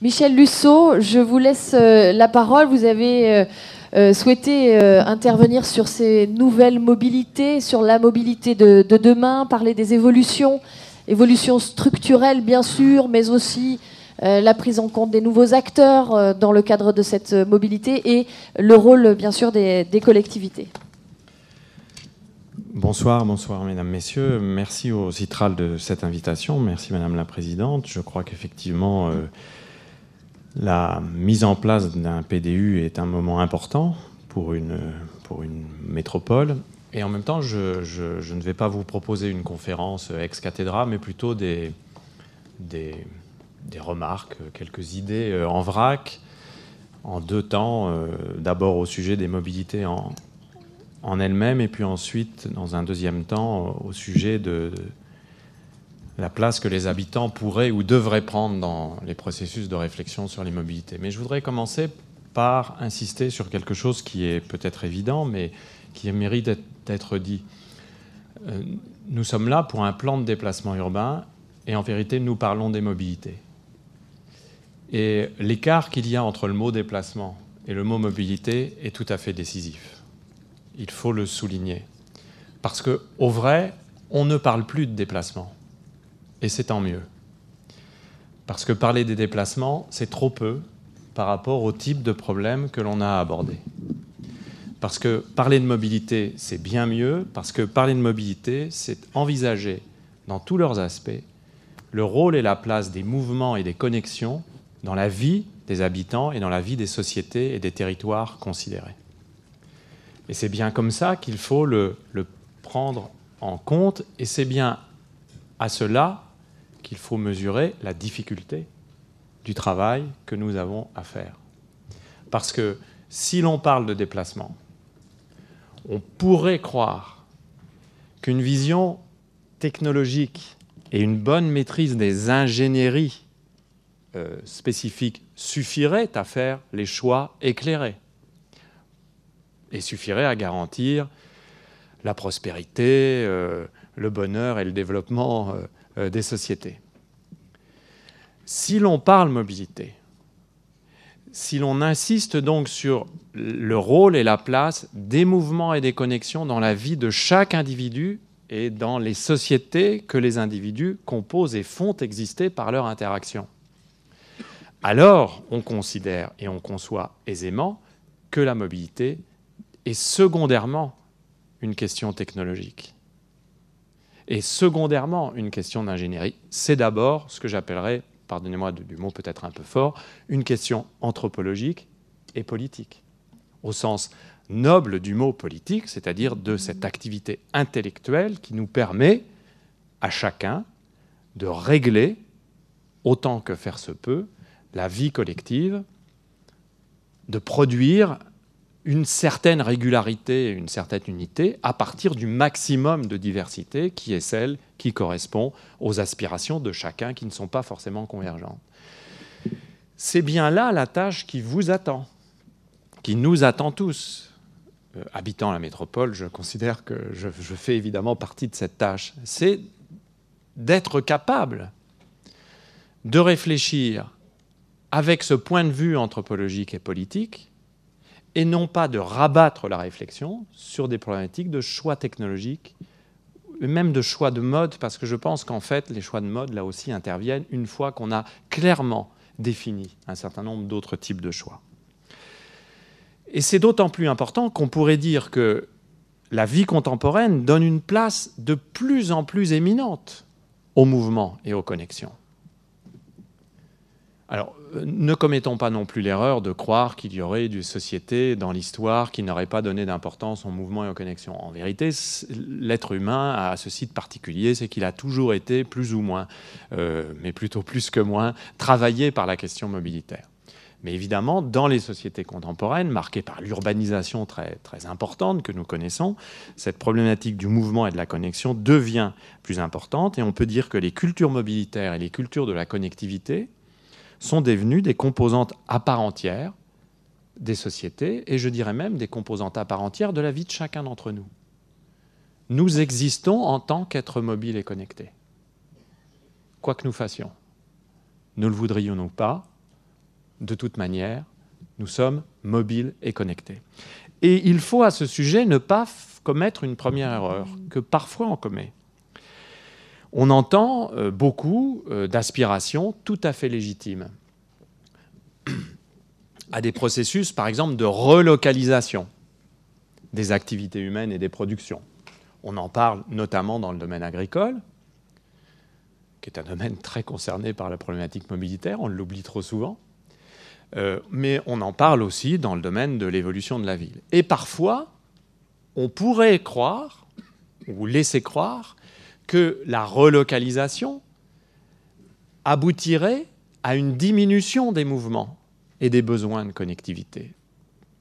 Michel Lusseau, je vous laisse la parole. Vous avez souhaité intervenir sur ces nouvelles mobilités, sur la mobilité de demain, parler des évolutions structurelles bien sûr, mais aussi la prise en compte des nouveaux acteurs dans le cadre de cette mobilité et le rôle bien sûr des collectivités. Bonsoir, mesdames, messieurs. Merci au Citral de cette invitation. Merci, Madame la Présidente. Je crois qu'effectivement, la mise en place d'un PDU est un moment important pour une métropole. Et en même temps, je ne vais pas vous proposer une conférence ex cathedra, mais plutôt des remarques, quelques idées en vrac, en deux temps. D'abord au sujet des mobilités en elles-mêmes, et puis ensuite, dans un deuxième temps, au sujet de la place que les habitants pourraient ou devraient prendre dans les processus de réflexion sur les mobilités. Mais je voudrais commencer par insister sur quelque chose qui est peut-être évident, mais qui mérite d'être dit. Nous sommes là pour un plan de déplacement urbain, et en vérité, nous parlons des mobilités. Et l'écart qu'il y a entre le mot déplacement et le mot mobilité est tout à fait décisif. Il faut le souligner. Parce qu'au vrai, on ne parle plus de déplacement. Et c'est tant mieux. Parce que parler des déplacements, c'est trop peu par rapport au type de problème que l'on a à aborder. Parce que parler de mobilité, c'est bien mieux, parce que parler de mobilité, c'est envisager dans tous leurs aspects le rôle et la place des mouvements et des connexions dans la vie des habitants et dans la vie des sociétés et des territoires considérés. Et c'est bien comme ça qu'il faut le prendre en compte, et c'est bien à cela qu'il faut mesurer la difficulté du travail que nous avons à faire. Parce que si l'on parle de déplacement, on pourrait croire qu'une vision technologique et une bonne maîtrise des ingénieries spécifiques suffirait à faire les choix éclairés et suffirait à garantir la prospérité, le bonheur et le développement des sociétés. Si l'on parle mobilité, si l'on insiste donc sur le rôle et la place des mouvements et des connexions dans la vie de chaque individu et dans les sociétés que les individus composent et font exister par leur interaction, alors on considère et on conçoit aisément que la mobilité est secondairement une question technologique et secondairement une question d'ingénierie. C'est d'abord ce que j'appellerais, pardonnez-moi du mot peut-être un peu fort, une question anthropologique et politique, au sens noble du mot politique, c'est-à-dire de cette activité intellectuelle qui nous permet à chacun de régler, autant que faire se peut, la vie collective, de produire une certaine régularité et une certaine unité à partir du maximum de diversité qui est celle qui correspond aux aspirations de chacun qui ne sont pas forcément convergentes. C'est bien là la tâche qui vous attend, qui nous attend tous. Habitant la métropole, je considère que je fais évidemment partie de cette tâche. C'est d'être capable de réfléchir avec ce point de vue anthropologique et politique, et non pas de rabattre la réflexion sur des problématiques de choix technologiques, même de choix de mode, parce que je pense qu'en fait, les choix de mode, là aussi, interviennent une fois qu'on a clairement défini un certain nombre d'autres types de choix. Et c'est d'autant plus important qu'on pourrait dire que la vie contemporaine donne une place de plus en plus éminente au mouvement et aux connexions. Alors, ne commettons pas non plus l'erreur de croire qu'il y aurait des sociétés dans l'histoire qui n'auraient pas donné d'importance aux mouvements et aux connexions. En vérité, l'être humain a ceci de particulier, c'est qu'il a toujours été plus ou moins, mais plutôt plus que moins, travaillé par la question mobilitaire. Mais évidemment, dans les sociétés contemporaines, marquées par l'urbanisation très, très importante que nous connaissons, cette problématique du mouvement et de la connexion devient plus importante, et on peut dire que les cultures mobilitaires et les cultures de la connectivité sont devenues des composantes à part entière des sociétés, et je dirais même des composantes à part entière de la vie de chacun d'entre nous. Nous existons en tant qu'êtres mobiles et connectés. Quoi que nous fassions, nous le voudrions ou pas, de toute manière, nous sommes mobiles et connectés. Et il faut à ce sujet ne pas commettre une première erreur, que parfois on commet. On entend beaucoup d'aspirations tout à fait légitimes à des processus, par exemple, de relocalisation des activités humaines et des productions. On en parle notamment dans le domaine agricole, qui est un domaine très concerné par la problématique mobilitaire, on l'oublie trop souvent, mais on en parle aussi dans le domaine de l'évolution de la ville. Et parfois, on pourrait croire, ou laisser croire, que la relocalisation aboutirait à une diminution des mouvements et des besoins de connectivité.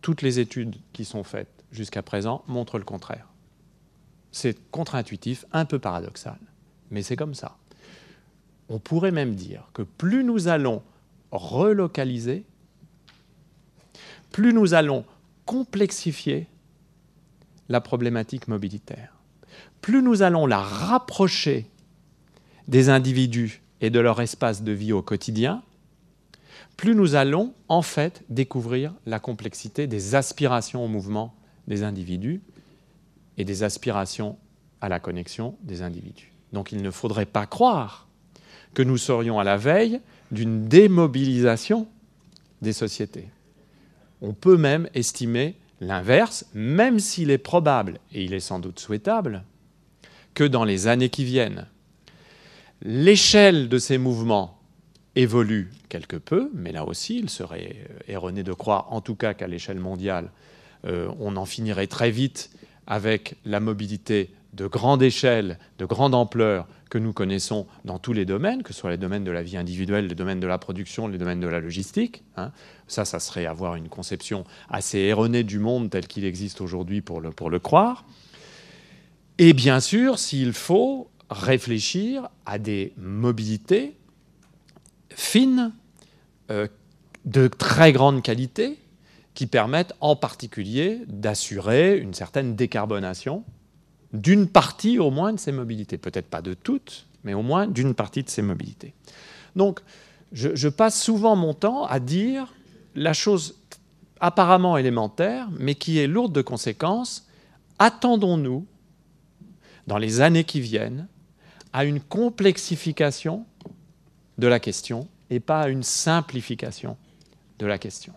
Toutes les études qui sont faites jusqu'à présent montrent le contraire. C'est contre-intuitif, un peu paradoxal, mais c'est comme ça. On pourrait même dire que plus nous allons relocaliser, plus nous allons complexifier la problématique mobilitaire, plus nous allons la rapprocher des individus et de leur espace de vie au quotidien, plus nous allons en fait découvrir la complexité des aspirations au mouvement des individus et des aspirations à la connexion des individus. Donc il ne faudrait pas croire que nous serions à la veille d'une démobilisation des sociétés. On peut même estimer l'inverse, même s'il est probable, et il est sans doute souhaitable, que dans les années qui viennent, l'échelle de ces mouvements évolue quelque peu, mais là aussi, il serait erroné de croire, en tout cas qu'à l'échelle mondiale, on en finirait très vite avec la mobilité de grande échelle, de grande ampleur que nous connaissons dans tous les domaines, que ce soit les domaines de la vie individuelle, les domaines de la production, les domaines de la logistique. Ça serait avoir une conception assez erronée du monde tel qu'il existe aujourd'hui pour le croire. Et bien sûr, s'il faut réfléchir à des mobilités fines, de très grande qualité, qui permettent en particulier d'assurer une certaine décarbonation d'une partie au moins de ces mobilités. Peut-être pas de toutes, mais au moins d'une partie de ces mobilités. Donc, je passe souvent mon temps à dire la chose apparemment élémentaire, mais qui est lourde de conséquences. Attendons-nous, dans les années qui viennent, à une complexification de la question et pas à une simplification de la question.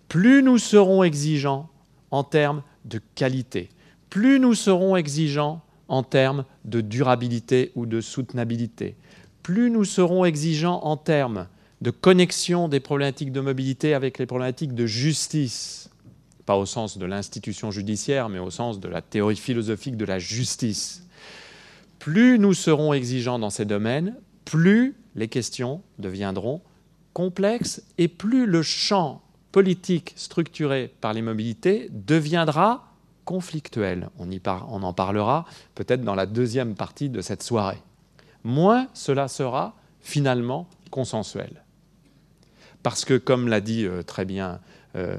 Plus nous serons exigeants en termes de qualité, plus nous serons exigeants en termes de durabilité ou de soutenabilité, plus nous serons exigeants en termes de connexion des problématiques de mobilité avec les problématiques de justice, pas au sens de l'institution judiciaire, mais au sens de la théorie philosophique de la justice. Plus nous serons exigeants dans ces domaines, plus les questions deviendront complexes et plus le champ politique structuré par les mobilités deviendra conflictuel. On en parlera peut-être dans la deuxième partie de cette soirée. Moins cela sera finalement consensuel. Parce que, comme l'a dit très bien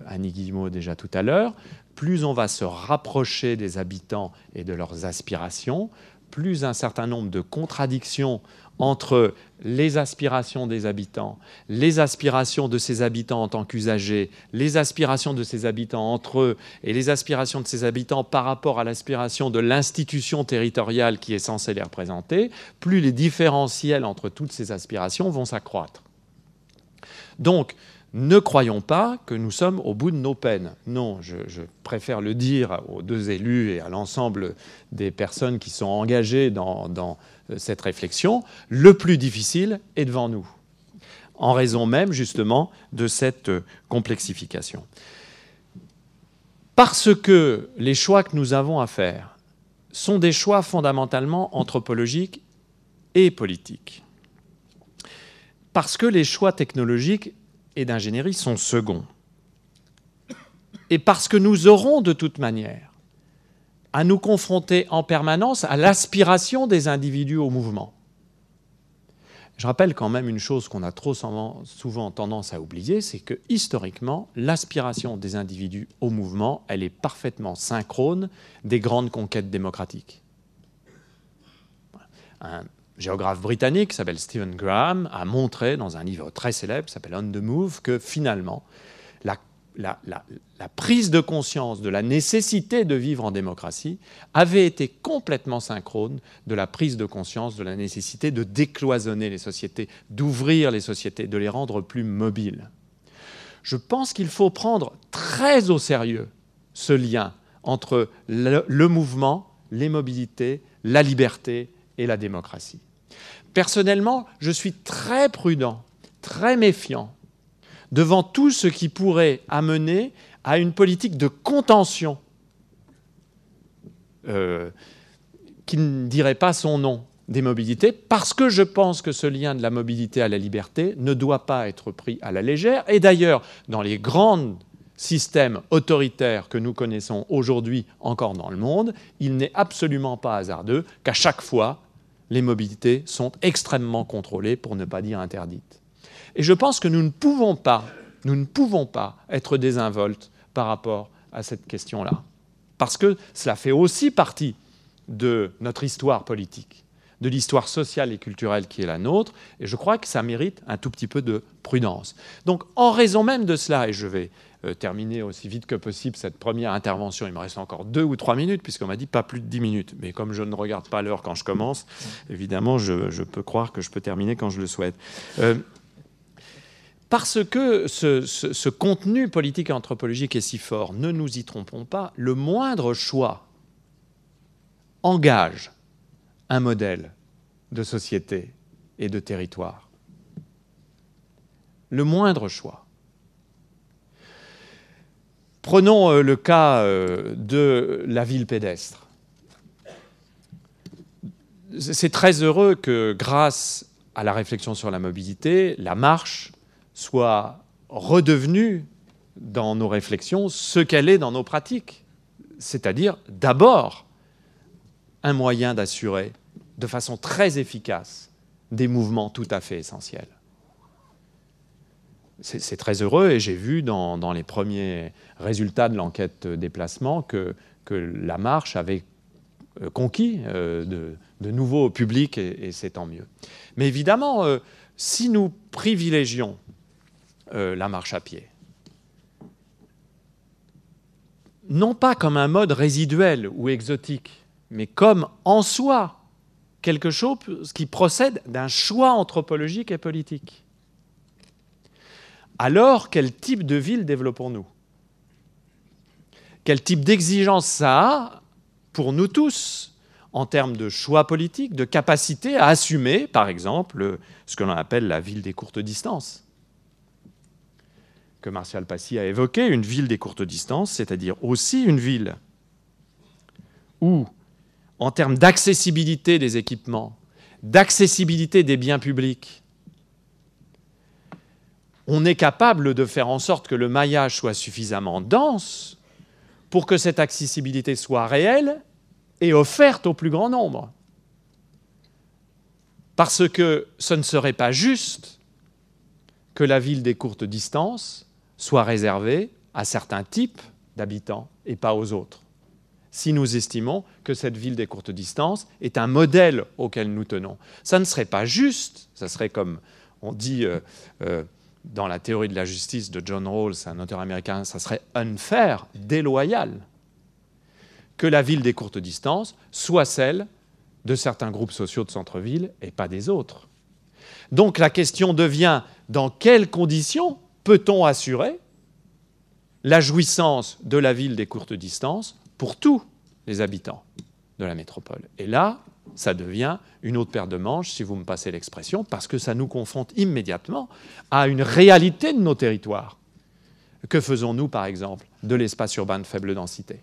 Annie Guillemot déjà tout à l'heure, plus on va se rapprocher des habitants et de leurs aspirations, plus un certain nombre de contradictions entre les aspirations des habitants, les aspirations de ces habitants en tant qu'usagers, les aspirations de ces habitants entre eux et les aspirations de ces habitants par rapport à l'aspiration de l'institution territoriale qui est censée les représenter, plus les différentiels entre toutes ces aspirations vont s'accroître. Donc, ne croyons pas que nous sommes au bout de nos peines. Non, je préfère le dire aux deux élus et à l'ensemble des personnes qui sont engagées dans cette réflexion. Le plus difficile est devant nous, en raison même justement de cette complexification. Parce que les choix que nous avons à faire sont des choix fondamentalement anthropologiques et politiques. Parce que les choix technologiques et d'ingénierie sont seconds. Et parce que nous aurons de toute manière à nous confronter en permanence à l'aspiration des individus au mouvement. Je rappelle quand même une chose qu'on a trop souvent tendance à oublier, c'est que historiquement, l'aspiration des individus au mouvement, elle est parfaitement synchrone des grandes conquêtes démocratiques. géographe britannique qui s'appelle Stephen Graham a montré dans un livre très célèbre qui s'appelle On the Move que finalement la prise de conscience de la nécessité de vivre en démocratie avait été complètement synchrone de la prise de conscience de la nécessité de décloisonner les sociétés, d'ouvrir les sociétés, de les rendre plus mobiles. Je pense qu'il faut prendre très au sérieux ce lien entre le mouvement, les mobilités, la liberté et la démocratie. Personnellement, je suis très prudent, très méfiant devant tout ce qui pourrait amener à une politique de contention qui ne dirait pas son nom des mobilités, parce que je pense que ce lien de la mobilité à la liberté ne doit pas être pris à la légère. Et d'ailleurs, dans les grands systèmes autoritaires que nous connaissons aujourd'hui encore dans le monde, il n'est absolument pas hasardeux qu'à chaque fois, les mobilités sont extrêmement contrôlées, pour ne pas dire interdites. Et je pense que nous ne pouvons pas être désinvoltes par rapport à cette question-là. Parce que cela fait aussi partie de notre histoire politique, de l'histoire sociale et culturelle qui est la nôtre, et je crois que ça mérite un tout petit peu de prudence. Donc, en raison même de cela, et je vais terminer aussi vite que possible cette première intervention, il me reste encore 2 ou 3 minutes, puisqu'on m'a dit pas plus de 10 minutes, mais comme je ne regarde pas l'heure quand je commence, évidemment, je peux croire que je peux terminer quand je le souhaite. Parce que ce contenu politique et anthropologique est si fort, ne nous y trompons pas, le moindre choix engage un modèle de société et de territoire. Le moindre choix. Prenons le cas de la ville pédestre. C'est très heureux que, grâce à la réflexion sur la mobilité, la marche soit redevenue dans nos réflexions ce qu'elle est dans nos pratiques, c'est-à-dire d'abord un moyen d'assurer de façon très efficace des mouvements tout à fait essentiels. C'est très heureux, et j'ai vu dans les premiers résultats de l'enquête déplacement que la marche avait conquis de nouveaux publics, et c'est tant mieux. Mais évidemment, si nous privilégions la marche à pied, non pas comme un mode résiduel ou exotique, mais comme en soi quelque chose qui procède d'un choix anthropologique et politique. Alors, quel type de ville développons-nous? Quel type d'exigence ça a pour nous tous en termes de choix politiques, de capacité à assumer, par exemple, ce que l'on appelle la ville des courtes distances, que Martial Passy a évoqué, une ville des courtes distances, c'est-à-dire aussi une ville où, en termes d'accessibilité des équipements, d'accessibilité des biens publics, on est capable de faire en sorte que le maillage soit suffisamment dense pour que cette accessibilité soit réelle et offerte au plus grand nombre. Parce que ce ne serait pas juste que la ville des courtes distances soit réservée à certains types d'habitants et pas aux autres. Si nous estimons que cette ville des courtes distances est un modèle auquel nous tenons. Ça ne serait pas juste, ça serait comme on dit dans la théorie de la justice de John Rawls, un auteur américain, ça serait unfair, déloyal, que la ville des courtes distances soit celle de certains groupes sociaux de centre-ville et pas des autres. Donc la question devient, dans quelles conditions peut-on assurer la jouissance de la ville des courtes distances pour tous les habitants de la métropole? Et là, ça devient une autre paire de manches, si vous me passez l'expression, parce que ça nous confronte immédiatement à une réalité de nos territoires. Que faisons-nous, par exemple, de l'espace urbain de faible densité?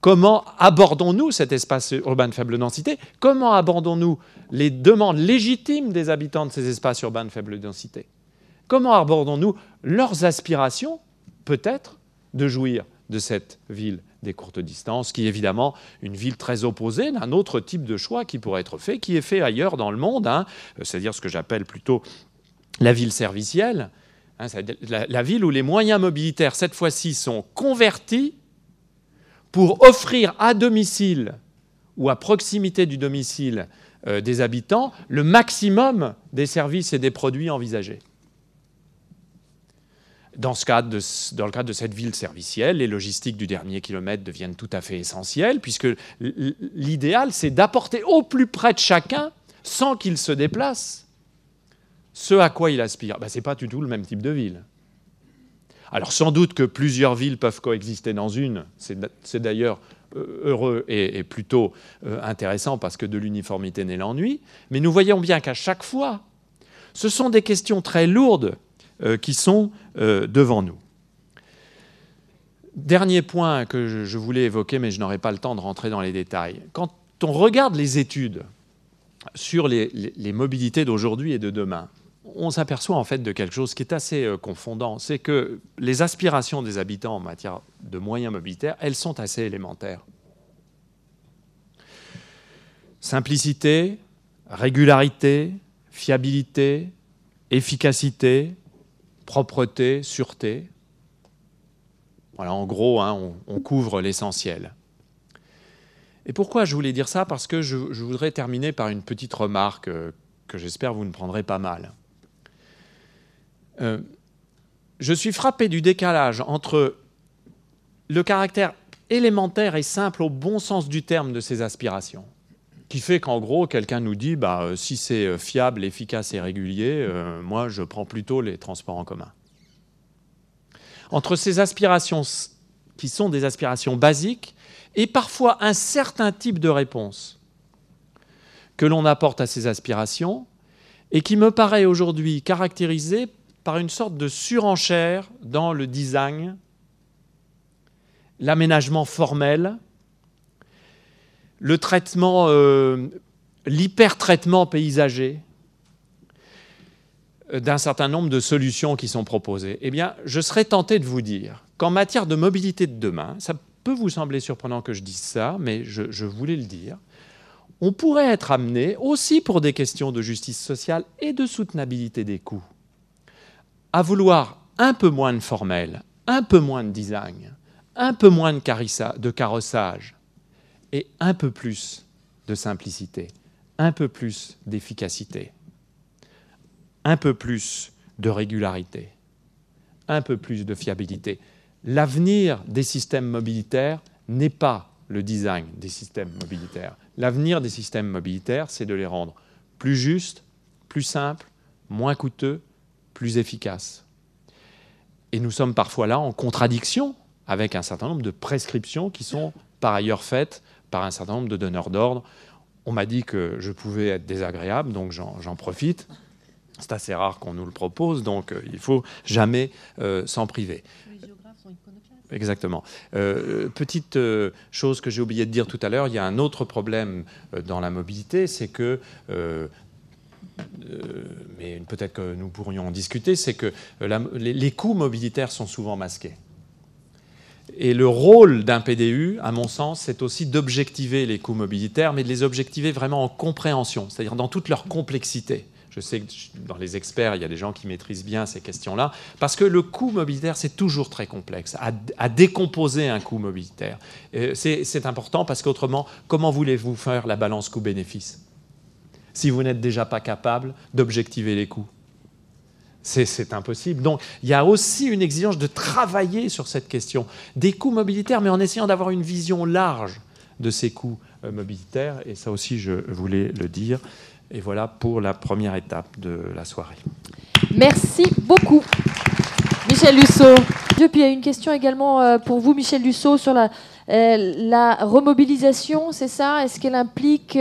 Comment abordons-nous cet espace urbain de faible densité? Comment abordons-nous les demandes légitimes des habitants de ces espaces urbains de faible densité? Comment abordons-nous leurs aspirations, peut-être, de jouir de cette ville des courtes distances, qui est évidemment une ville très opposée d'un autre type de choix qui pourrait être fait, qui est fait ailleurs dans le monde, c'est-à-dire ce que j'appelle plutôt la ville servicielle, la ville où les moyens mobilitaires, cette fois-ci, sont convertis pour offrir à domicile ou à proximité du domicile des habitants le maximum des services et des produits envisagés. Dans le cadre de cette ville servicielle, les logistiques du dernier kilomètre deviennent tout à fait essentielles, puisque l'idéal, c'est d'apporter au plus près de chacun, sans qu'il se déplace, ce à quoi il aspire. Ce n'est pas du tout le même type de ville. Alors sans doute que plusieurs villes peuvent coexister dans une, c'est d'ailleurs heureux et plutôt intéressant, parce que de l'uniformité naît l'ennui, mais nous voyons bien qu'à chaque fois, ce sont des questions très lourdes qui sont devant nous. Dernier point que je voulais évoquer, mais je n'aurai pas le temps de rentrer dans les détails. Quand on regarde les études sur les mobilités d'aujourd'hui et de demain, on s'aperçoit en fait de quelque chose qui est assez confondant. C'est que les aspirations des habitants en matière de moyens mobilitaires, elles sont assez élémentaires. Simplicité, régularité, fiabilité, efficacité, propreté, sûreté. Voilà, en gros, on couvre l'essentiel. Et pourquoi je voulais dire ça? Parce que je voudrais terminer par une petite remarque que j'espère vous ne prendrez pas mal. Je suis frappé du décalage entre le caractère élémentaire et simple au bon sens du terme de ces aspirations, qui fait qu'en gros, quelqu'un nous dit si c'est fiable, efficace et régulier, moi, je prends plutôt les transports en commun. Entre ces aspirations qui sont des aspirations basiques et parfois un certain type de réponse que l'on apporte à ces aspirations et qui me paraît aujourd'hui caractérisée par une sorte de surenchère dans le design, l'aménagement formel, le traitement, l'hyper-traitement paysager d'un certain nombre de solutions qui sont proposées. Eh bien, je serais tenté de vous dire qu'en matière de mobilité de demain, ça peut vous sembler surprenant que je dise ça, mais je voulais le dire, on pourrait être amené, aussi pour des questions de justice sociale et de soutenabilité des coûts, à vouloir un peu moins de formel, un peu moins de design, un peu moins de carrossage, et un peu plus de simplicité, un peu plus d'efficacité, un peu plus de régularité, un peu plus de fiabilité. L'avenir des systèmes mobilitaires n'est pas le design des systèmes mobilitaires. L'avenir des systèmes mobilitaires, c'est de les rendre plus justes, plus simples, moins coûteux, plus efficaces. Et nous sommes parfois là en contradiction avec un certain nombre de prescriptions qui sont par ailleurs faites par un certain nombre de donneurs d'ordre. On m'a dit que je pouvais être désagréable, donc j'en profite. C'est assez rare qu'on nous le propose, donc il ne faut jamais s'en priver. Les géographes sont iconoclastes. Exactement. Petite chose que j'ai oublié de dire tout à l'heure, il y a un autre problème dans la mobilité, c'est que, mais peut-être que nous pourrions en discuter, c'est que les coûts mobilitaires sont souvent masqués. Et le rôle d'un PDU, à mon sens, c'est aussi d'objectiver les coûts mobilitaires, mais de les objectiver vraiment en compréhension, c'est-à-dire dans toute leur complexité. Je sais que dans les experts, il y a des gens qui maîtrisent bien ces questions-là, parce que le coût mobilitaire, c'est toujours très complexe, à décomposer un coût mobilitaire. C'est important parce qu'autrement, comment voulez-vous faire la balance coût-bénéfice si vous n'êtes déjà pas capable d'objectiver les coûts? C'est impossible. Donc, il y a aussi une exigence de travailler sur cette question des coûts mobilitaires, mais en essayant d'avoir une vision large de ces coûts mobilitaires. Et ça aussi, je voulais le dire. Et voilà pour la première étape de la soirée. Merci beaucoup, Michel Lusseau. Et puis, il y a une question également pour vous, Michel Lusseau, sur la remobilisation, c'est ça? Est-ce qu'elle implique...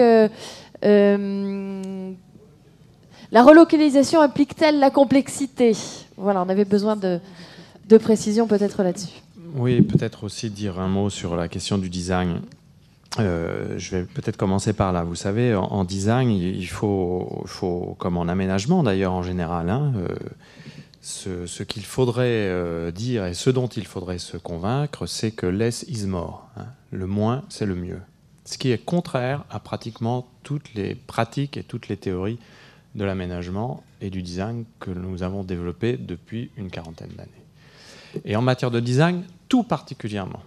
la relocalisation implique-t-elle la complexité? Voilà, on avait besoin de précision peut-être là-dessus. Oui, peut-être aussi dire un mot sur la question du design. Je vais peut-être commencer par là. Vous savez, en design, il faut comme en aménagement d'ailleurs en général, ce qu'il faudrait dire et ce dont il faudrait se convaincre, c'est que less is more. Le moins, c'est le mieux. Ce qui est contraire à pratiquement toutes les pratiques et toutes les théories de l'aménagement et du design que nous avons développé depuis une quarantaine d'années. Et en matière de design, tout particulièrement.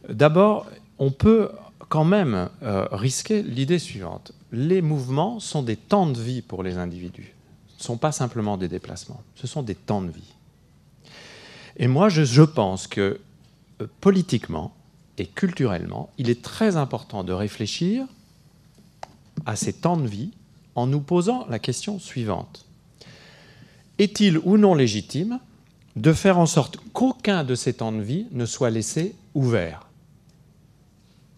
D'abord, on peut quand même risquer l'idée suivante. Les mouvements sont des temps de vie pour les individus. Ce ne sont pas simplement des déplacements, ce sont des temps de vie. Et moi, je pense que politiquement et culturellement, il est très important de réfléchir à ces temps de vie en nous posant la question suivante. Est-il ou non légitime de faire en sorte qu'aucun de ces temps de vie ne soit laissé ouvert,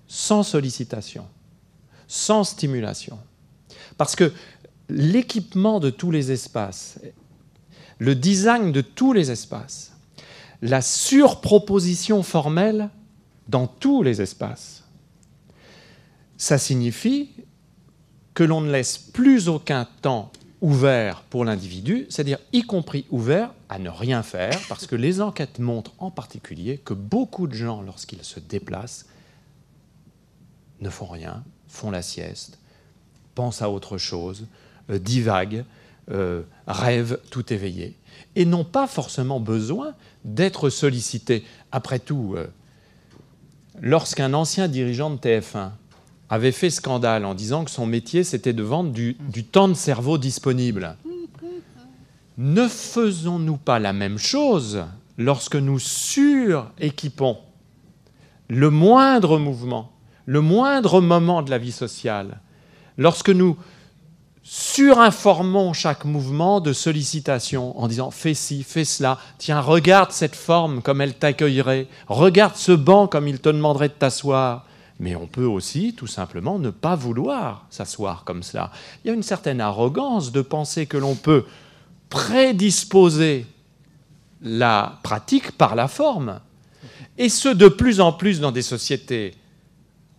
sans sollicitation, sans stimulation? Parce que l'équipement de tous les espaces, le design de tous les espaces, la surproposition formelle dans tous les espaces, ça signifie que l'on ne laisse plus aucun temps ouvert pour l'individu, c'est-à-dire y compris ouvert à ne rien faire, parce que les enquêtes montrent en particulier que beaucoup de gens, lorsqu'ils se déplacent, ne font rien, font la sieste, pensent à autre chose, divaguent, rêvent tout éveillés, et n'ont pas forcément besoin d'être sollicités. Après tout, lorsqu'un ancien dirigeant de TF1 avait fait scandale en disant que son métier, c'était de vendre du temps de cerveau disponible, ne faisons-nous pas la même chose lorsque nous suréquipons le moindre mouvement, le moindre moment de la vie sociale, lorsque nous surinformons chaque mouvement de sollicitation en disant « fais ci, fais cela, tiens, regarde cette forme comme elle t'accueillerait, regarde ce banc comme il te demanderait de t'asseoir ». Mais on peut aussi, tout simplement, ne pas vouloir s'asseoir comme cela. Il y a une certaine arrogance de penser que l'on peut prédisposer la pratique par la forme. Et ce, de plus en plus dans des sociétés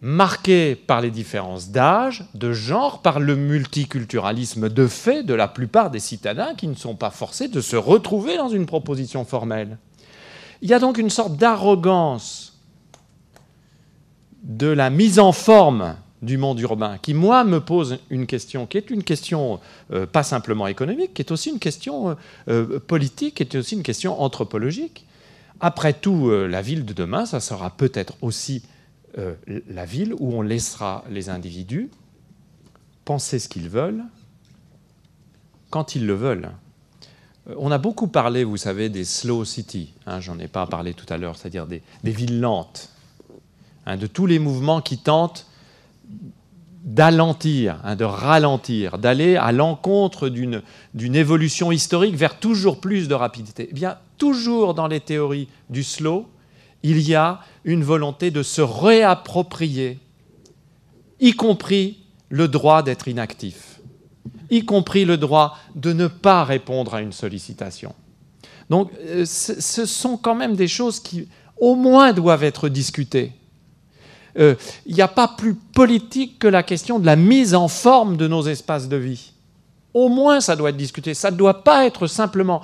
marquées par les différences d'âge, de genre, par le multiculturalisme de fait de la plupart des citadins qui ne sont pas forcés de se retrouver dans une proposition formelle. Il y a donc une sorte d'arrogance de la mise en forme du monde urbain, qui, moi, me pose une question, qui est une question pas simplement économique, qui est aussi une question politique, qui est aussi une question anthropologique. Après tout, la ville de demain, ça sera peut-être aussi la ville où on laissera les individus penser ce qu'ils veulent, quand ils le veulent. On a beaucoup parlé, vous savez, des slow cities, j'en ai pas parlé tout à l'heure, c'est-à-dire des villes lentes, de tous les mouvements qui tentent d'alentir, de ralentir, d'aller à l'encontre d'une évolution historique vers toujours plus de rapidité. Eh bien, toujours dans les théories du slow, il y a une volonté de se réapproprier, y compris le droit d'être inactif, y compris le droit de ne pas répondre à une sollicitation. Donc, ce sont quand même des choses qui, au moins, doivent être discutées. Il n'y a pas plus politique que la question de la mise en forme de nos espaces de vie. Au moins, ça doit être discuté. Ça ne doit pas être simplement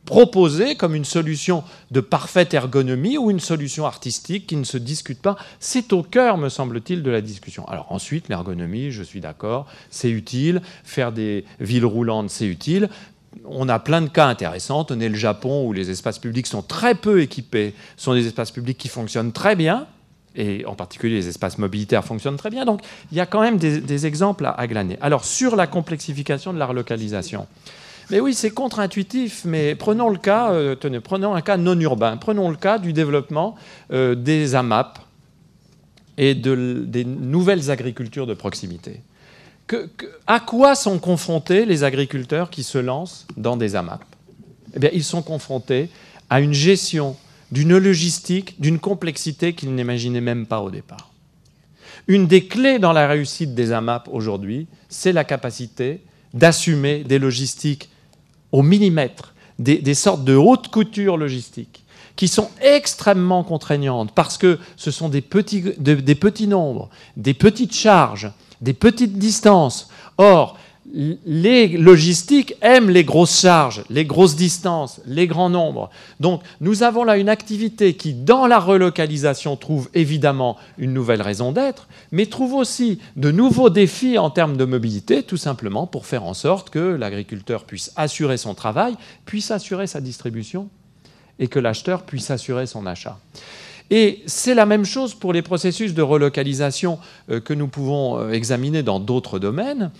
proposé comme une solution de parfaite ergonomie ou une solution artistique qui ne se discute pas. C'est au cœur, me semble-t-il, de la discussion. Alors ensuite, l'ergonomie, je suis d'accord, c'est utile. Faire des villes roulantes, c'est utile. On a plein de cas intéressants. Tenez le Japon, où les espaces publics sont très peu équipés, sont des espaces publics qui fonctionnent très bien, et en particulier les espaces mobilitaires fonctionnent très bien. Donc il y a quand même des exemples à glaner. Alors sur la complexification de la relocalisation, mais oui, c'est contre-intuitif, mais prenons le cas, prenons un cas non urbain, prenons le cas du développement des AMAP et des nouvelles agricultures de proximité. À quoi sont confrontés les agriculteurs qui se lancent dans des AMAP ? Eh bien, ils sont confrontés à une gestion d'une logistique, d'une complexité qu'ils n'imaginaient même pas au départ. Une des clés dans la réussite des AMAP aujourd'hui, c'est la capacité d'assumer des logistiques au millimètre, des sortes de haute couture logistiques, qui sont extrêmement contraignantes, parce que ce sont des petits nombres, des petites charges, des petites distances. Or, les logistiques aiment les grosses charges, les grosses distances, les grands nombres. Donc nous avons là une activité qui, dans la relocalisation, trouve évidemment une nouvelle raison d'être, mais trouve aussi de nouveaux défis en termes de mobilité, tout simplement pour faire en sorte que l'agriculteur puisse assurer son travail, puisse assurer sa distribution, et que l'acheteur puisse assurer son achat. Et c'est la même chose pour les processus de relocalisation que nous pouvons examiner dans d'autres domaines,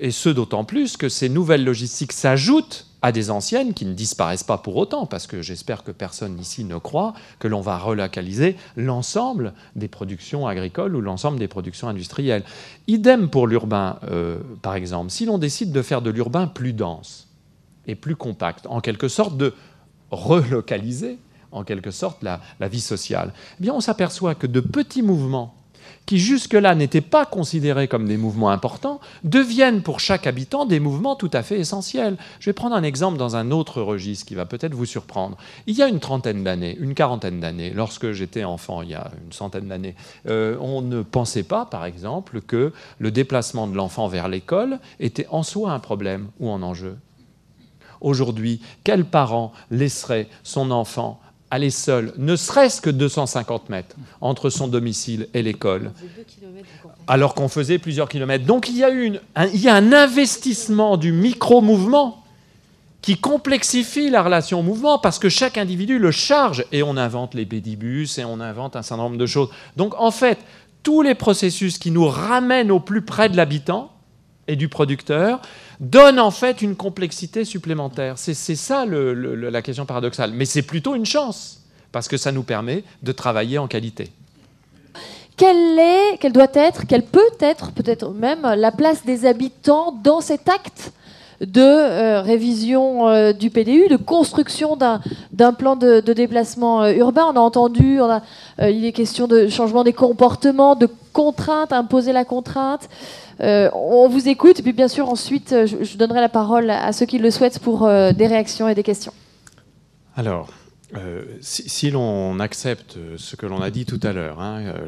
et ce d'autant plus que ces nouvelles logistiques s'ajoutent à des anciennes qui ne disparaissent pas pour autant, parce que j'espère que personne ici ne croit que l'on va relocaliser l'ensemble des productions agricoles ou l'ensemble des productions industrielles. Idem pour l'urbain, par exemple. Si l'on décide de faire de l'urbain plus dense et plus compact, en quelque sorte de relocaliser en quelque sorte la vie sociale, eh bien on s'aperçoit que de petits mouvements qui jusque-là n'étaient pas considérés comme des mouvements importants, deviennent pour chaque habitant des mouvements tout à fait essentiels. Je vais prendre un exemple dans un autre registre qui va peut-être vous surprendre. Il y a une trentaine d'années, une quarantaine d'années, lorsque j'étais enfant, il y a une centaine d'années, on ne pensait pas, par exemple, que le déplacement de l'enfant vers l'école était en soi un problème ou un enjeu. Aujourd'hui, quel parent laisserait son enfant aller seul, ne serait-ce que 250 mètres entre son domicile et l'école, alors qu'on faisait plusieurs kilomètres. Donc il y a un investissement du micro-mouvement qui complexifie la relation au mouvement, parce que chaque individu le charge, et on invente les pédibus, et on invente un certain nombre de choses. Donc en fait, tous les processus qui nous ramènent au plus près de l'habitant et du producteur donne en fait une complexité supplémentaire. C'est ça la question paradoxale. Mais c'est plutôt une chance, parce que ça nous permet de travailler en qualité. Quelle doit être, quelle peut être peut-être même la place des habitants dans cet acte de révision du PDU, de construction d'un plan de déplacement urbain? On a entendu, il est question de changement des comportements, de contraintes, imposer la contrainte. On vous écoute, et puis bien sûr ensuite je donnerai la parole à ceux qui le souhaitent pour des réactions et des questions. Alors, si l'on accepte ce que l'on a dit tout à l'heure,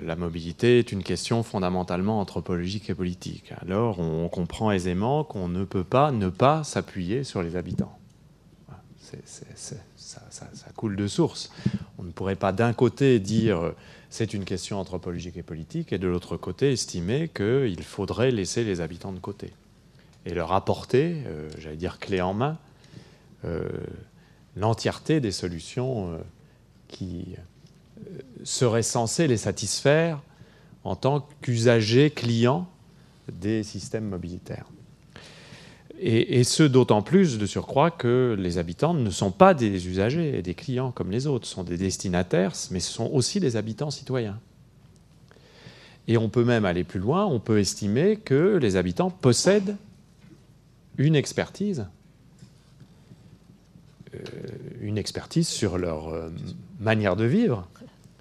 la mobilité est une question fondamentalement anthropologique et politique, alors on comprend aisément qu'on ne peut pas ne pas s'appuyer sur les habitants. Ça coule de source. On ne pourrait pas d'un côté dire c'est une question anthropologique et politique, et de l'autre côté estimer qu'il faudrait laisser les habitants de côté et leur apporter, j'allais dire clé en main, l'entièreté des solutions qui seraient censées les satisfaire en tant qu'usagers clients des systèmes mobilitaires. Et ce, d'autant plus de surcroît que les habitants ne sont pas des usagers et des clients comme les autres, ce sont des destinataires, mais ce sont aussi des habitants citoyens. Et on peut même aller plus loin, on peut estimer que les habitants possèdent une expertise sur leur manière de vivre,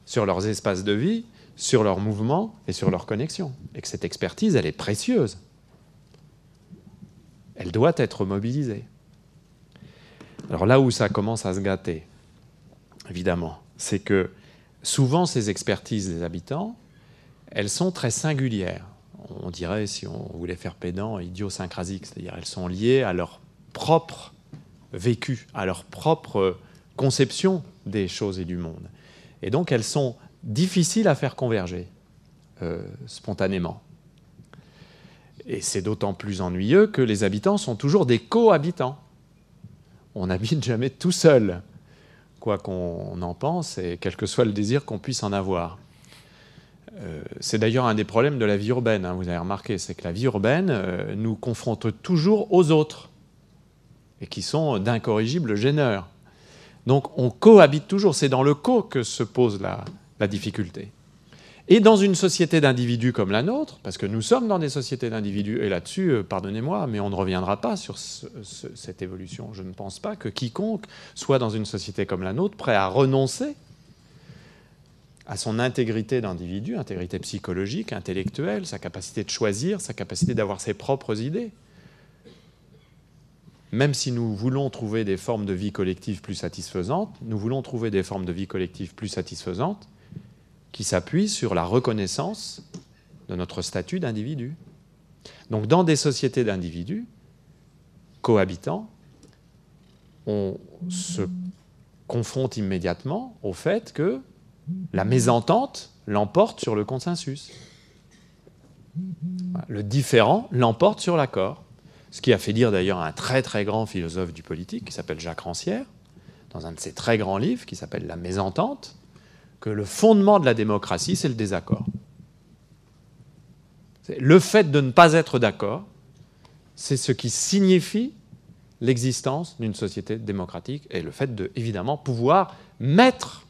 sur leurs espaces de vie, sur leurs mouvements et sur leurs connexions. Et que cette expertise, elle est précieuse. Elle doit être mobilisée. Alors là où ça commence à se gâter, évidemment, c'est que souvent ces expertises des habitants, elles sont très singulières. On dirait, si on voulait faire pédant, idiosyncrasiques, c'est-à-dire elles sont liées à leur propre vécu, à leur propre conception des choses et du monde. Et donc elles sont difficiles à faire converger spontanément. Et c'est d'autant plus ennuyeux que les habitants sont toujours des cohabitants. On n'habite jamais tout seul, quoi qu'on en pense, et quel que soit le désir qu'on puisse en avoir. C'est d'ailleurs un des problèmes de la vie urbaine, vous avez remarqué, c'est que la vie urbaine nous confronte toujours aux autres, et qui sont d'incorrigibles gêneurs. Donc on cohabite toujours, c'est dans le que se pose la difficulté. Et dans une société d'individus comme la nôtre, parce que nous sommes dans des sociétés d'individus, et là-dessus, pardonnez-moi, mais on ne reviendra pas sur cette évolution. Je ne pense pas que quiconque soit dans une société comme la nôtre prêt à renoncer à son intégrité d'individu, intégrité psychologique, intellectuelle, sa capacité de choisir, sa capacité d'avoir ses propres idées. Même si nous voulons trouver des formes de vie collective plus satisfaisantes, nous voulons trouver des formes de vie collective plus satisfaisantes qui s'appuient sur la reconnaissance de notre statut d'individu. Donc dans des sociétés d'individus cohabitants, on se confronte immédiatement au fait que la mésentente l'emporte sur le consensus. Le différent l'emporte sur l'accord. Ce qui a fait dire d'ailleurs à un très très grand philosophe du politique qui s'appelle Jacques Rancière, dans un de ses très grands livres qui s'appelle « La mésentente », que le fondement de la démocratie, c'est le désaccord. Le fait de ne pas être d'accord, c'est ce qui signifie l'existence d'une société démocratique et le fait de, évidemment, pouvoir mettre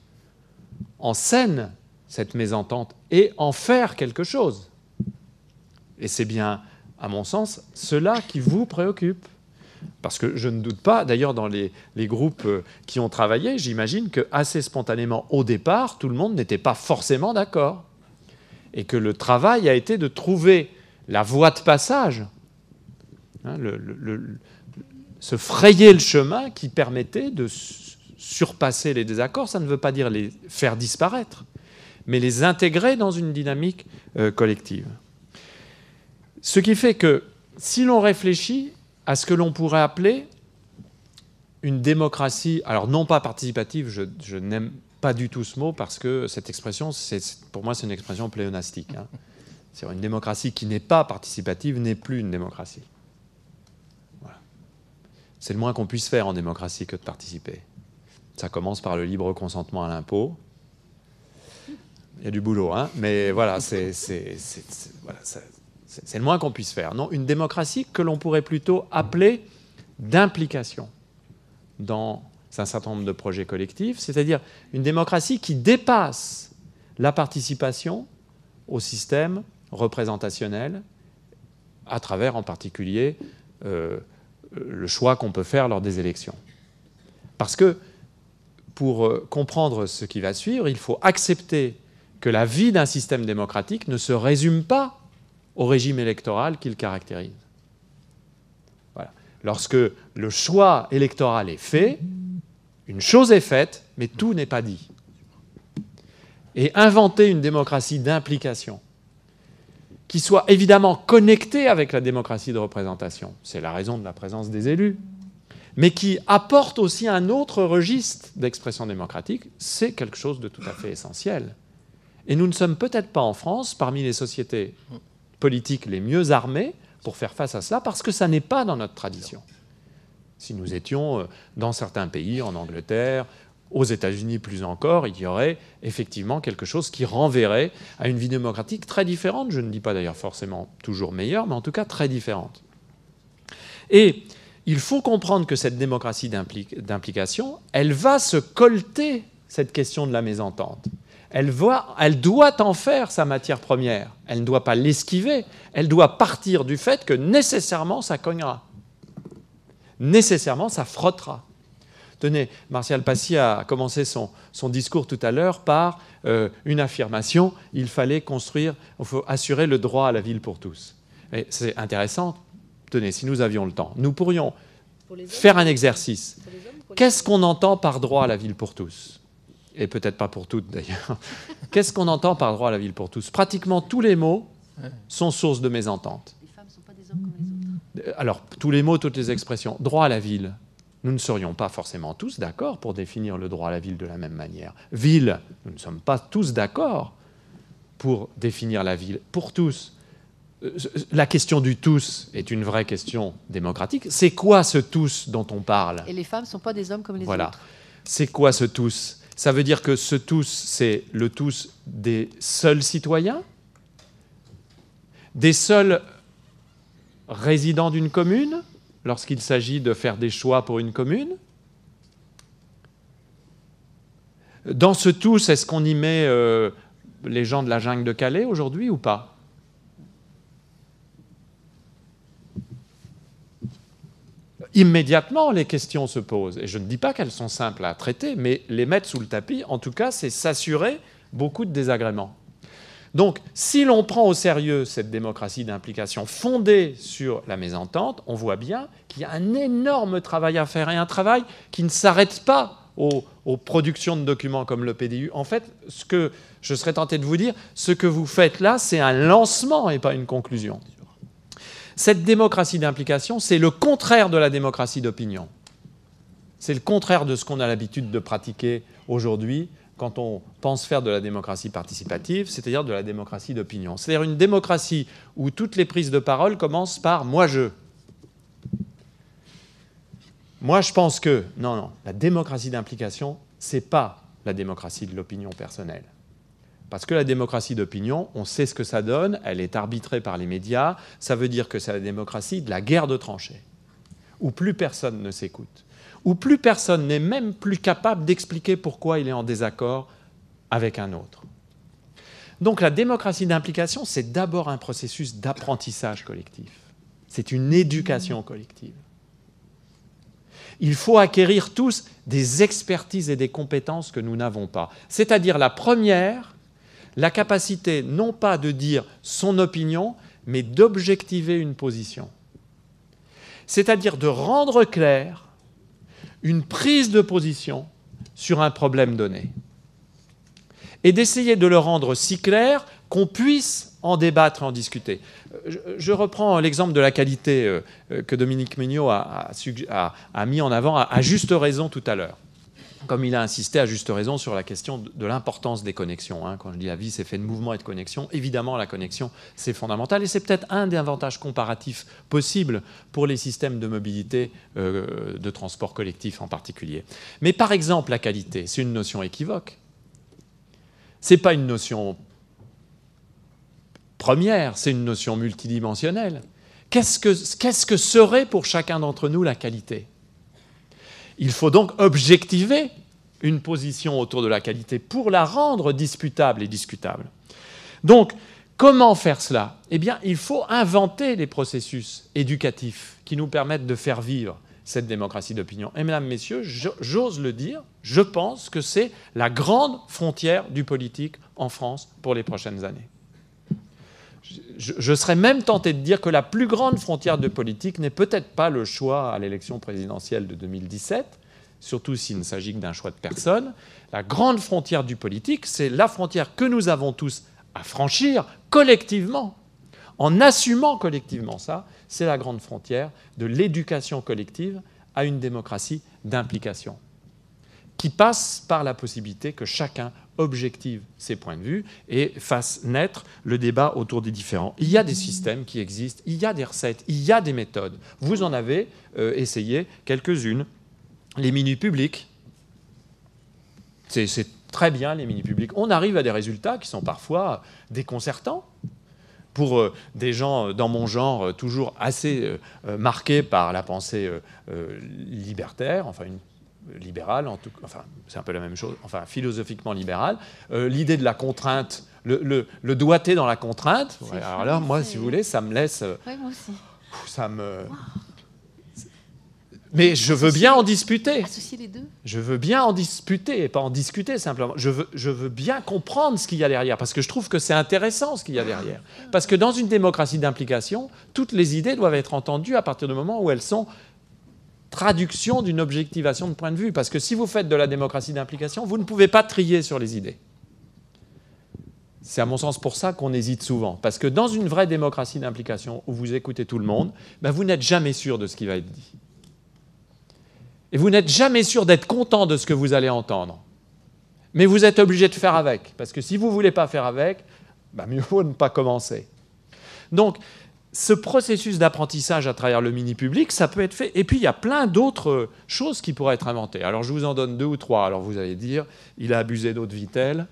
en scène cette mésentente et en faire quelque chose. Et c'est bien, à mon sens, cela qui vous préoccupe. Parce que je ne doute pas, d'ailleurs, dans les groupes qui ont travaillé, j'imagine que assez spontanément, au départ, tout le monde n'était pas forcément d'accord. Et que le travail a été de trouver la voie de passage, hein, se frayer le chemin qui permettait de surpasser les désaccords. Ça ne veut pas dire les faire disparaître, mais les intégrer dans une dynamique collective. Ce qui fait que, si l'on réfléchit à ce que l'on pourrait appeler une démocratie, alors non pas participative, je n'aime pas du tout ce mot, parce que cette expression, pour moi, c'est une expression pléonastique. Hein. C'est-à-dire une démocratie qui n'est pas participative n'est plus une démocratie. Voilà. C'est le moins qu'on puisse faire en démocratie que de participer. Ça commence par le libre consentement à l'impôt. Il y a du boulot, hein, mais voilà, c'est le moins qu'on puisse faire. Non, une démocratie que l'on pourrait plutôt appeler d'implication dans un certain nombre de projets collectifs, c'est-à-dire une démocratie qui dépasse la participation au système représentationnel, à travers en particulier le choix qu'on peut faire lors des élections. Parce que pour comprendre ce qui va suivre, il faut accepter que la vie d'un système démocratique ne se résume pas au régime électoral qui le caractérise. Voilà. Lorsque le choix électoral est fait, une chose est faite, mais tout n'est pas dit. Et inventer une démocratie d'implication qui soit évidemment connectée avec la démocratie de représentation, c'est la raison de la présence des élus, mais qui apporte aussi un autre registre d'expression démocratique, c'est quelque chose de tout à fait essentiel. Et nous ne sommes peut-être pas en France parmi les sociétés politiques les mieux armées pour faire face à cela, parce que ça n'est pas dans notre tradition. Si nous étions dans certains pays, en Angleterre, aux États-Unis plus encore, il y aurait effectivement quelque chose qui renverrait à une vie démocratique très différente. Je ne dis pas d'ailleurs forcément toujours meilleure, mais en tout cas très différente. Et il faut comprendre que cette démocratie d'implication, elle va se colter cette question de la mésentente. Elle doit en faire sa matière première. Elle ne doit pas l'esquiver. Elle doit partir du fait que nécessairement ça cognera. Nécessairement ça frottera. Tenez, Martial Passy a commencé son discours tout à l'heure par une affirmation, il faut assurer le droit à la ville pour tous. Et c'est intéressant. Tenez, si nous avions le temps, nous pourrions faire un exercice. Qu'est-ce qu'on entend par droit à la ville pour tous ? Et peut-être pas pour toutes d'ailleurs. Qu'est-ce qu'on entend par droit à la ville pour tous ? Pratiquement tous les mots sont source de mésentente. Les femmes ne sont pas des hommes comme les autres. Alors, tous les mots, toutes les expressions. Droit à la ville. Nous ne serions pas forcément tous d'accord pour définir le droit à la ville de la même manière. Ville, nous ne sommes pas tous d'accord pour définir la ville pour tous. La question du tous est une vraie question démocratique. C'est quoi ce tous dont on parle ? Et les femmes ne sont pas des hommes comme les voilà. autres. C'est quoi ce tous ? Ça veut dire que ce tous, c'est le tous des seuls citoyens ? Des seuls résidents d'une commune, lorsqu'il s'agit de faire des choix pour une commune ? Dans ce tous, est-ce qu'on y met les gens de la jungle de Calais aujourd'hui ou pas ? Immédiatement, les questions se posent. Et je ne dis pas qu'elles sont simples à traiter, mais les mettre sous le tapis, en tout cas, c'est s'assurer beaucoup de désagréments. Donc, si l'on prend au sérieux cette démocratie d'implication fondée sur la mésentente, on voit bien qu'il y a un énorme travail à faire, et un travail qui ne s'arrête pas aux productions de documents comme le PDU. En fait, ce que je serais tenté de vous dire, ce que vous faites là, c'est un lancement et pas une conclusion. Cette démocratie d'implication, c'est le contraire de la démocratie d'opinion. C'est le contraire de ce qu'on a l'habitude de pratiquer aujourd'hui quand on pense faire de la démocratie participative, c'est-à-dire de la démocratie d'opinion. C'est-à-dire une démocratie où toutes les prises de parole commencent par « moi je ». Moi je pense que... Non, la démocratie d'implication, ce n'est pas la démocratie de l'opinion personnelle. Parce que la démocratie d'opinion, on sait ce que ça donne, elle est arbitrée par les médias, ça veut dire que c'est la démocratie de la guerre de tranchées, où plus personne ne s'écoute, où plus personne n'est même plus capable d'expliquer pourquoi il est en désaccord avec un autre. Donc la démocratie d'implication, c'est d'abord un processus d'apprentissage collectif. C'est une éducation collective. Il faut acquérir tous des expertises et des compétences que nous n'avons pas. C'est-à-dire la première, la capacité non pas de dire son opinion, mais d'objectiver une position. C'est-à-dire de rendre clair une prise de position sur un problème donné. Et d'essayer de le rendre si clair qu'on puisse en débattre et en discuter. Je reprends l'exemple de la qualité que Dominique Mignot a mis en avant à juste raison tout à l'heure. Comme il a insisté à juste raison sur la question de l'importance des connexions. Quand je dis la vie, c'est fait de mouvements et de connexions. Évidemment, la connexion, c'est fondamental. Et c'est peut-être un des avantages comparatifs possibles pour les systèmes de mobilité, de transport collectif en particulier. Mais par exemple, la qualité, c'est une notion équivoque. Ce n'est pas une notion première, c'est une notion multidimensionnelle. Qu'est-ce que serait pour chacun d'entre nous la qualité ? Il faut donc objectiver une position autour de la qualité pour la rendre disputable et discutable. Donc, comment faire cela ? Eh bien, il faut inventer les processus éducatifs qui nous permettent de faire vivre cette démocratie d'opinion. Et mesdames, messieurs, j'ose le dire, je pense que c'est la grande frontière du politique en France pour les prochaines années. Je serais même tenté de dire que la plus grande frontière de politique n'est peut-être pas le choix à l'élection présidentielle de 2017, surtout s'il ne s'agit que d'un choix de personne. La grande frontière du politique, c'est la frontière que nous avons tous à franchir collectivement, en assumant collectivement ça, c'est la grande frontière de l'éducation collective à une démocratie d'implication, qui passe par la possibilité que chacun objective ses points de vue et fasse naître le débat autour des différents. Il y a des systèmes qui existent, il y a des recettes, il y a des méthodes. Vous en avez essayé quelques-unes. Les mini-publics, c'est très bien, les mini-publics. On arrive à des résultats qui sont parfois déconcertants. Pour des gens dans mon genre toujours assez marqués par la pensée libertaire, enfin libérale, enfin c'est un peu la même chose, enfin philosophiquement libérale, l'idée de la contrainte, le doigté dans la contrainte. Ouais, alors là, moi, si vous voulez, ça me laisse... Ouais, moi aussi. Ça me... Wow. Mais je veux bien en disputer. Associer les deux. Je veux bien en disputer, et pas en discuter simplement. Je veux bien comprendre ce qu'il y a derrière, parce que je trouve que c'est intéressant ce qu'il y a derrière. Parce que dans une démocratie d'implication, toutes les idées doivent être entendues à partir du moment où elles sont traduction d'une objectivation de point de vue. Parce que si vous faites de la démocratie d'implication, vous ne pouvez pas trier sur les idées. C'est à mon sens pour ça qu'on hésite souvent. Parce que dans une vraie démocratie d'implication, où vous écoutez tout le monde, ben vous n'êtes jamais sûr de ce qui va être dit. Et vous n'êtes jamais sûr d'être content de ce que vous allez entendre. Mais vous êtes obligé de faire avec. Parce que si vous ne voulez pas faire avec, ben mieux vaut ne pas commencer. Donc, ce processus d'apprentissage à travers le mini-public, ça peut être fait. Et puis, il y a plein d'autres choses qui pourraient être inventées. Alors, je vous en donne 2 ou 3. Alors, vous allez dire, il a abusé d'eau de Vittel.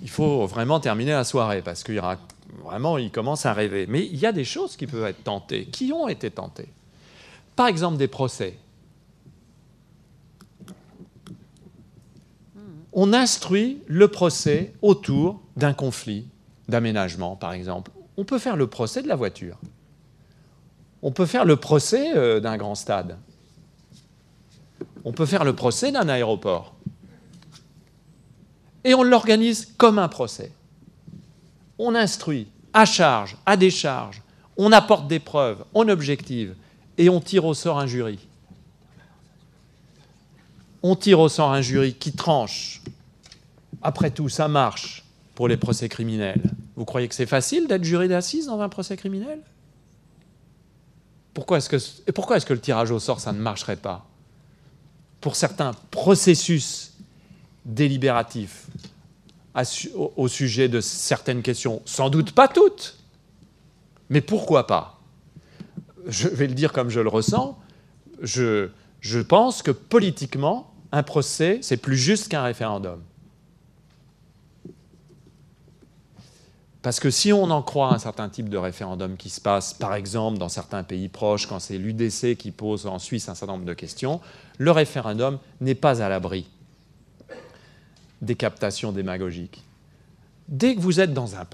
Il faut vraiment terminer la soirée, parce qu'il y aura vraiment, il commence à rêver. Mais il y a des choses qui peuvent être tentées, qui ont été tentées. Par exemple, des procès. On instruit le procès autour d'un conflit d'aménagement, par exemple. On peut faire le procès de la voiture. On peut faire le procès d'un grand stade. On peut faire le procès d'un aéroport. Et on l'organise comme un procès. On instruit à charge, à décharge, on apporte des preuves, on objective, et on tire au sort un jury. On tire au sort un jury qui tranche. Après tout, ça marche pour les procès criminels. Vous croyez que c'est facile d'être juré d'assises dans un procès criminel ? Pourquoi est-ce que le tirage au sort, ça ne marcherait pas ? Pour certains processus délibératifs au sujet de certaines questions, sans doute pas toutes, mais pourquoi pas ? Je vais le dire comme je le ressens, je pense que politiquement, un procès, c'est plus juste qu'un référendum. Parce que si on en croit un certain type de référendum qui se passe, par exemple, dans certains pays proches, quand c'est l'UDC qui pose en Suisse un certain nombre de questions, le référendum n'est pas à l'abri des captations démagogiques. Dès que vous êtes dans un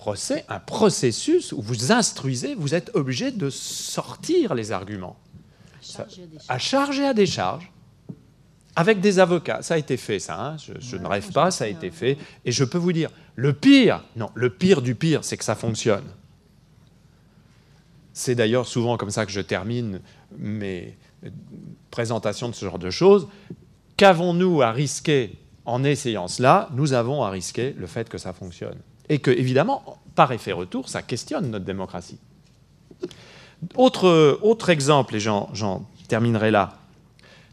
processus où vous instruisez, vous êtes obligé de sortir les arguments. À charge et à décharge. Avec des avocats. Ça a été fait, ça. Hein. Je ne rêve pas, ça a été fait. Et je peux vous dire, le pire du pire, c'est que ça fonctionne. C'est d'ailleurs souvent comme ça que je termine mes présentations de ce genre de choses. Qu'avons-nous à risquer en essayant cela? Nous avons à risquer le fait que ça fonctionne. Et que, évidemment, par effet retour, ça questionne notre démocratie. Autre exemple, et j'en terminerai là.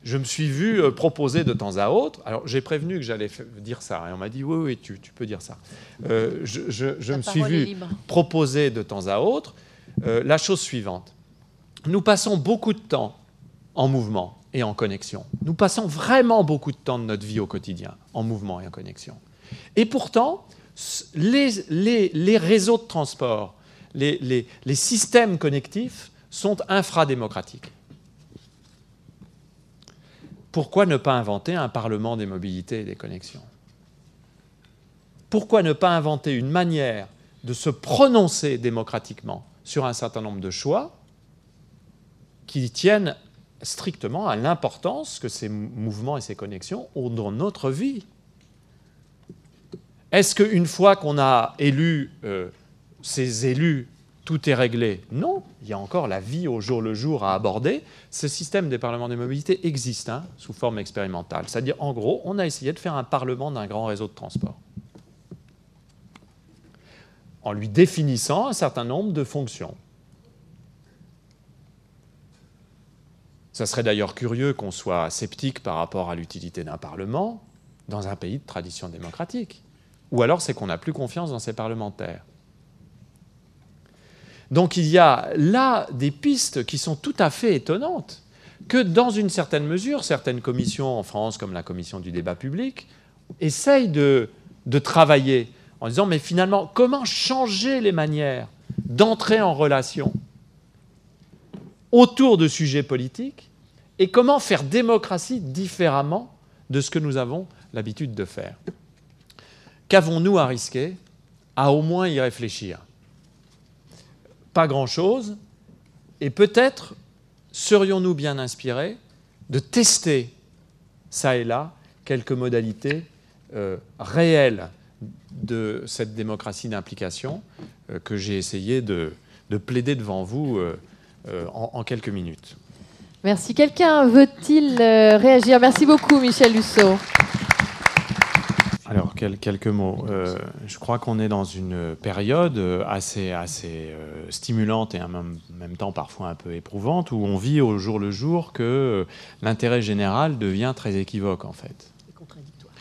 Je me suis vu proposer de temps à autre, alors j'ai prévenu que j'allais dire ça, et on m'a dit oui, tu peux dire ça. Je me suis vu proposer de temps à autre la chose suivante. Nous passons beaucoup de temps en mouvement et en connexion. Nous passons vraiment beaucoup de temps de notre vie au quotidien en mouvement et en connexion. Et pourtant, les réseaux de transport, les systèmes connectifs sont infradémocratiques. Pourquoi ne pas inventer un parlement des mobilités et des connexions? Pourquoi ne pas inventer une manière de se prononcer démocratiquement sur un certain nombre de choix qui tiennent strictement à l'importance que ces mouvements et ces connexions ont dans notre vie? Est-ce qu'une fois qu'on a élu ces élus, tout est réglé? Non, il y a encore la vie au jour le jour à aborder. Ce système des parlements des mobilités existe sous forme expérimentale. C'est-à-dire, en gros, on a essayé de faire un parlement d'un grand réseau de transport en lui définissant un certain nombre de fonctions. Ça serait d'ailleurs curieux qu'on soit sceptique par rapport à l'utilité d'un parlement dans un pays de tradition démocratique. Ou alors c'est qu'on n'a plus confiance dans ces parlementaires. Donc il y a là des pistes qui sont tout à fait étonnantes, que dans une certaine mesure, certaines commissions en France, comme la commission du débat public, essayent de travailler en disant mais finalement, comment changer les manières d'entrer en relation autour de sujets politiques et comment faire démocratie différemment de ce que nous avons l'habitude de faire. Qu'avons-nous à risquer à au moins y réfléchir? Pas grand-chose, et peut-être serions-nous bien inspirés de tester, ça et là, quelques modalités réelles de cette démocratie d'implication que j'ai essayé de plaider devant vous en quelques minutes. Merci. Quelqu'un veut-il réagir? Merci beaucoup, Michel Husseau. Alors, quelques mots. Je crois qu'on est dans une période assez stimulante et en même temps parfois un peu éprouvante, où on vit au jour le jour que l'intérêt général devient très équivoque, en fait. C'est contradictoire.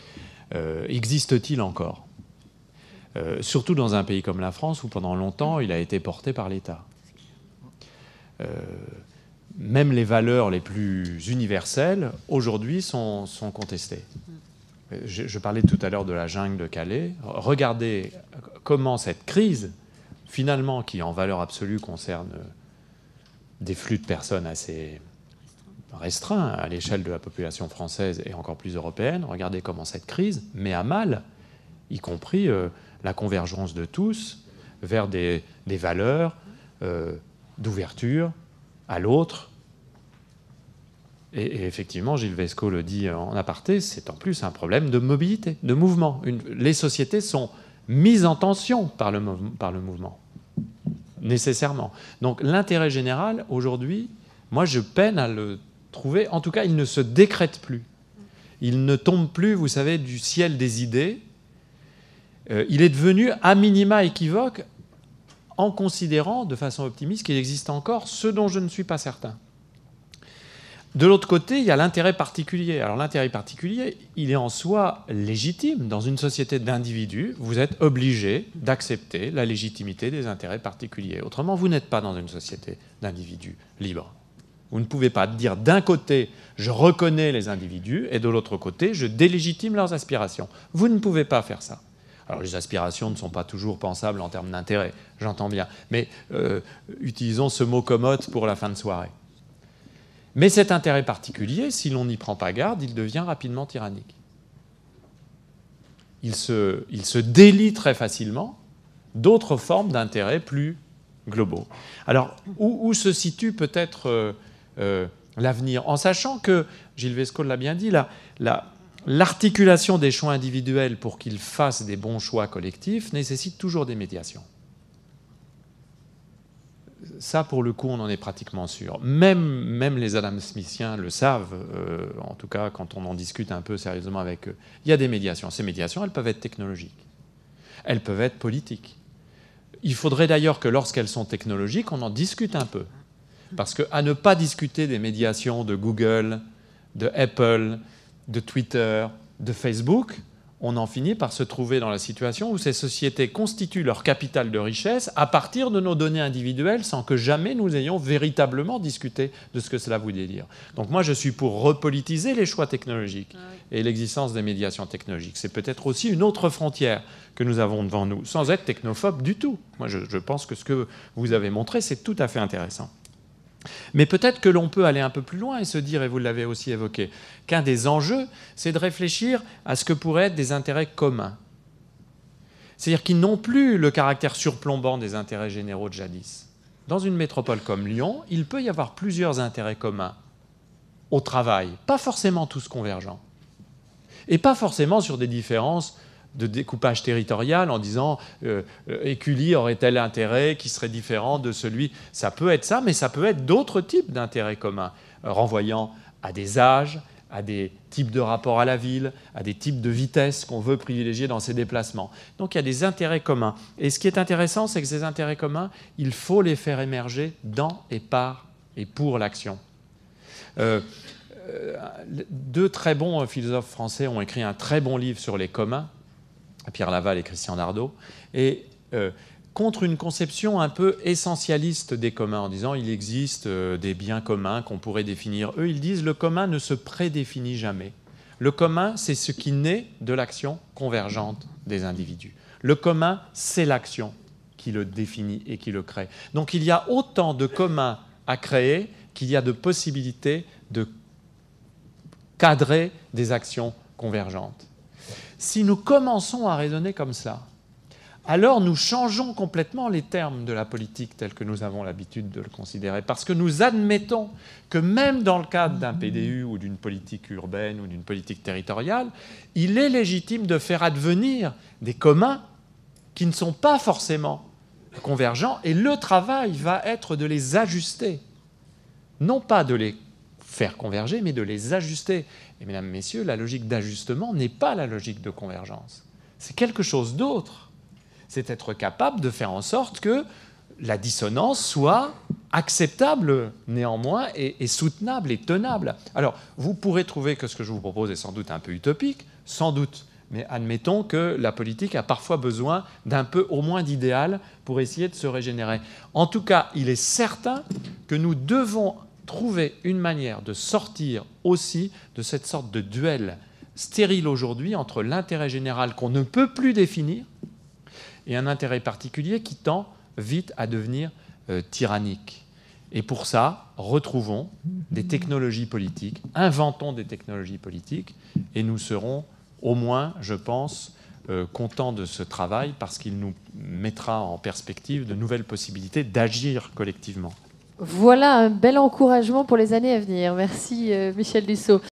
Existe-t-il encore? Surtout dans un pays comme la France, où pendant longtemps, il a été porté par l'État. Même les valeurs les plus universelles, aujourd'hui, sont contestées. Je parlais tout à l'heure de la jungle de Calais. Regardez comment cette crise, finalement, qui en valeur absolue concerne des flux de personnes assez restreints à l'échelle de la population française et encore plus européenne, regardez comment cette crise met à mal, y compris la convergence de tous vers des valeurs d'ouverture à l'autre. Et effectivement, Gilles Vesco le dit en aparté, c'est en plus un problème de mobilité, de mouvement. Les sociétés sont mises en tension par le mouvement, nécessairement. Donc l'intérêt général, aujourd'hui, moi je peine à le trouver. En tout cas, il ne se décrète plus. Il ne tombe plus, vous savez, du ciel des idées. Il est devenu à minima équivoque en considérant de façon optimiste qu'il existe encore ce dont je ne suis pas certain. De l'autre côté, il y a l'intérêt particulier. Alors l'intérêt particulier, il est en soi légitime. Dans une société d'individus, vous êtes obligé d'accepter la légitimité des intérêts particuliers. Autrement, vous n'êtes pas dans une société d'individus libres. Vous ne pouvez pas dire d'un côté, je reconnais les individus, et de l'autre côté, je délégitime leurs aspirations. Vous ne pouvez pas faire ça. Alors les aspirations ne sont pas toujours pensables en termes d'intérêt, j'entends bien, mais utilisons ce mot commode pour la fin de soirée. Mais cet intérêt particulier, si l'on n'y prend pas garde, il devient rapidement tyrannique. Il se délie très facilement d'autres formes d'intérêts plus globaux. Alors, où se situe peut-être l'avenir? En sachant que, Gilles Vesco l'a bien dit, l'articulation des choix individuels pour qu'ils fassent des bons choix collectifs nécessite toujours des médiations. Ça, pour le coup, on en est pratiquement sûr. Même les Adam Smithiens le savent, en tout cas quand on en discute un peu sérieusement avec eux. Il y a des médiations. Ces médiations, elles peuvent être technologiques. Elles peuvent être politiques. Il faudrait d'ailleurs que lorsqu'elles sont technologiques, on en discute un peu. Parce qu'à ne pas discuter des médiations de Google, de Apple, de Twitter, de Facebook, on en finit par se trouver dans la situation où ces sociétés constituent leur capital de richesse à partir de nos données individuelles sans que jamais nous ayons véritablement discuté de ce que cela voulait dire. Donc moi, je suis pour repolitiser les choix technologiques et l'existence des médiations technologiques. C'est peut-être aussi une autre frontière que nous avons devant nous, sans être technophobe du tout. Moi, je pense que ce que vous avez montré, c'est tout à fait intéressant. Mais peut-être que l'on peut aller un peu plus loin et se dire, et vous l'avez aussi évoqué, qu'un des enjeux, c'est de réfléchir à ce que pourraient être des intérêts communs. C'est-à-dire qu'ils n'ont plus le caractère surplombant des intérêts généraux de jadis. Dans une métropole comme Lyon, il peut y avoir plusieurs intérêts communs au travail, pas forcément tous convergents, et pas forcément sur des différences de découpage territorial en disant Écully aurait tel intérêt qui serait différent de celui. Ça peut être ça, mais ça peut être d'autres types d'intérêts communs, renvoyant à des âges, à des types de rapports à la ville, à des types de vitesse qu'on veut privilégier dans ses déplacements. Donc il y a des intérêts communs. Et ce qui est intéressant, c'est que ces intérêts communs, il faut les faire émerger dans et par et pour l'action. Deux très bons philosophes français ont écrit un très bon livre sur les communs, Pierre Laval et Christian Nardot, et contre une conception un peu essentialiste des communs, en disant il existe des biens communs qu'on pourrait définir. Eux, ils disent le commun ne se prédéfinit jamais. Le commun, c'est ce qui naît de l'action convergente des individus. Le commun, c'est l'action qui le définit et qui le crée. Donc il y a autant de communs à créer qu'il y a de possibilités de cadrer des actions convergentes. Si nous commençons à raisonner comme ça, alors nous changeons complètement les termes de la politique tels que nous avons l'habitude de le considérer, parce que nous admettons que même dans le cadre d'un PDU ou d'une politique urbaine ou d'une politique territoriale, il est légitime de faire advenir des communs qui ne sont pas forcément convergents, et le travail va être de les ajuster, non pas de les faire converger, mais de les ajuster. Et mesdames, messieurs, la logique d'ajustement n'est pas la logique de convergence. C'est quelque chose d'autre. C'est être capable de faire en sorte que la dissonance soit acceptable néanmoins et soutenable et tenable. Alors, vous pourrez trouver que ce que je vous propose est sans doute un peu utopique, sans doute, mais admettons que la politique a parfois besoin d'un peu au moins d'idéal pour essayer de se régénérer. En tout cas, il est certain que nous devons trouver une manière de sortir aussi de cette sorte de duel stérile aujourd'hui entre l'intérêt général qu'on ne peut plus définir et un intérêt particulier qui tend vite à devenir tyrannique. Et pour ça, retrouvons des technologies politiques, inventons des technologies politiques, et nous serons au moins, je pense, contents de ce travail parce qu'il nous mettra en perspective de nouvelles possibilités d'agir collectivement. Voilà un bel encouragement pour les années à venir. Merci Michel Dussault.